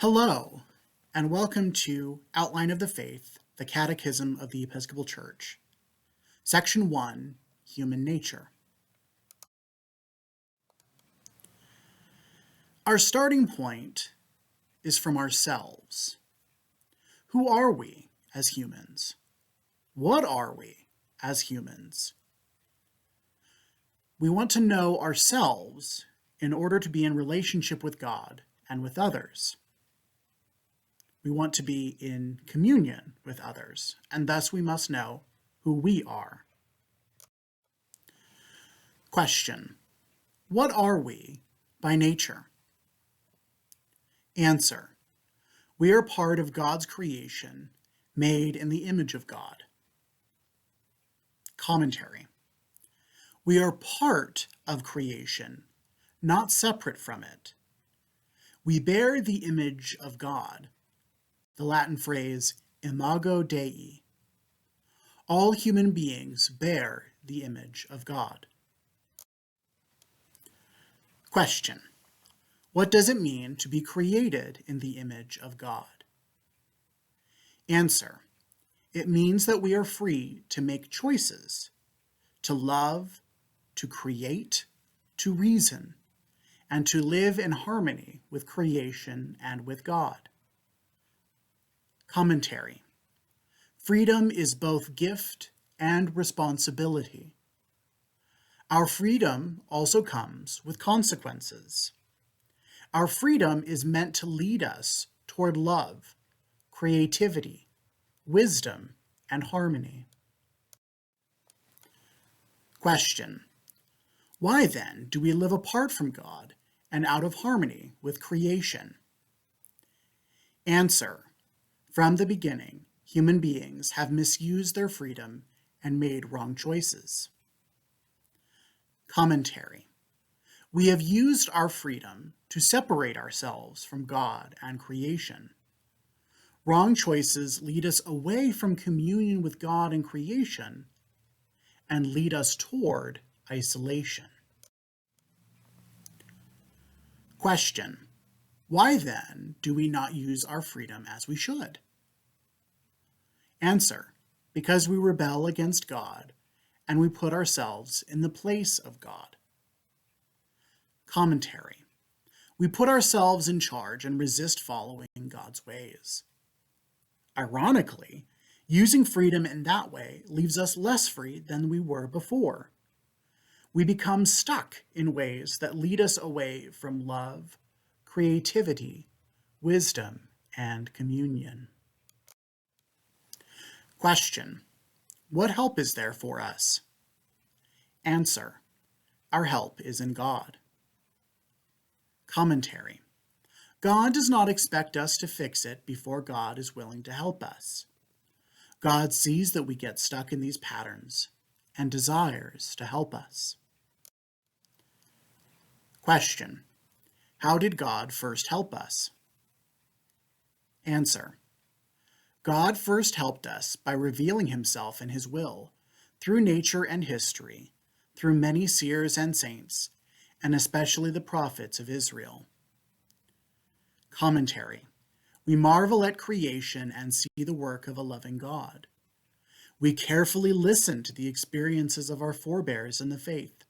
Hello, and welcome to Outline of the Faith, the Catechism of the Episcopal Church. Section 1, Human Nature. Our starting point is from ourselves. Who are we as humans? What are we as humans? We want to know ourselves in order to be in relationship with God and with others. We want to be in communion with others, and thus we must know who we are. Question: what are we by nature? Answer: we are part of God's creation, made in the image of God. Commentary: we are part of creation, not separate from it. We bear the image of God. The Latin phrase, imago Dei. All human beings bear the image of God. Question: what does it mean to be created in the image of God? Answer: it means that we are free to make choices, to love, to create, to reason, and to live in harmony with creation and with God. Commentary: freedom is both gift and responsibility. Our freedom also comes with consequences. Our freedom is meant to lead us toward love, creativity, wisdom, and harmony. Question: why then do we live apart from God and out of harmony with creation? Answer: from the beginning, human beings have misused their freedom and made wrong choices. Commentary: we have used our freedom to separate ourselves from God and creation. Wrong choices lead us away from communion with God and creation and lead us toward isolation. Question: why then do we not use our freedom as we should? Answer: because we rebel against God and we put ourselves in the place of God. Commentary: we put ourselves in charge and resist following God's ways. Ironically, using freedom in that way leaves us less free than we were before. We become stuck in ways that lead us away from love, creativity, wisdom, and communion. Question: what help is there for us? Answer: our help is in God. Commentary: God does not expect us to fix it before God is willing to help us. God sees that we get stuck in these patterns and desires to help us. Question: how did God first help us? Answer: God first helped us by revealing himself in his will, through nature and history, through many seers and saints, and especially the prophets of Israel. Commentary: we marvel at creation and see the work of a loving God. We carefully listen to the experiences of our forebears in the faith.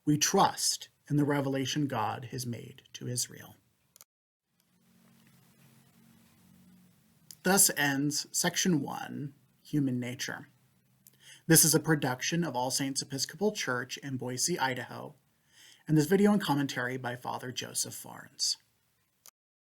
We trust in the revelation God has made to Israel. Thus ends Section 1, Human Nature. This is a production of All Saints Episcopal Church in Boise, Idaho, and this video and commentary by Father Joseph Farnes.